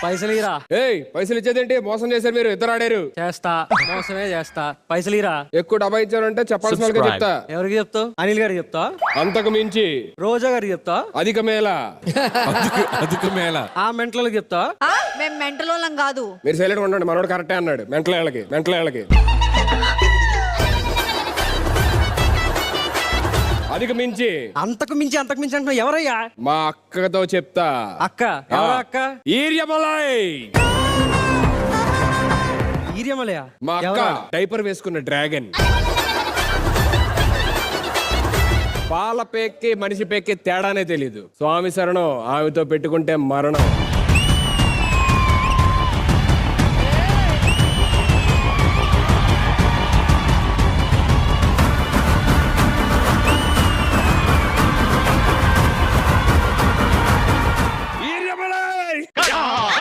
పైసలు ఇరా. ఏయ్ పైసలు ఇచ్చేదేంటి? మోసం చేశారు మీరు, ఇద్దరు ఆడారు. చేస్తా, మోసమే చేస్తా. పైసలు ఇరా. ఎక్కువ డబ్బా ఇచ్చారంటే చెప్పాల్సిన వాళ్ళకే చెప్తా. ఎవరికి చెప్తావు? అనిల్ గారికి చెప్తా, అంతకు మించి రోజా గారికి చెప్తా, అధిక మేళ. అధిక మేళ. ఆ మెంటలకు చెప్తా. మేము మెంటలోళ్ళం కాదు. మీరు సైలెంట్ ఉండండి, మనోడు కరెక్టే అన్నాడు. మెంటలేళ్ళకి అధిక మించి. అంతకు మించి అంటున్నావు. ఎవరయ్యా? మా అక్కతో చెప్తా. అక్క? ఎవరా అక్క? ఈర్యమలై. ఈర్యమలయా? మా అక్క డైపర్ వేసుకున్న డ్రాగన్. పాల పేక్కి మనిషి పేక్కి తేడానే తెలీదు. స్వామి శరణం, ఆమెతో పెట్టుకుంటే మరణం.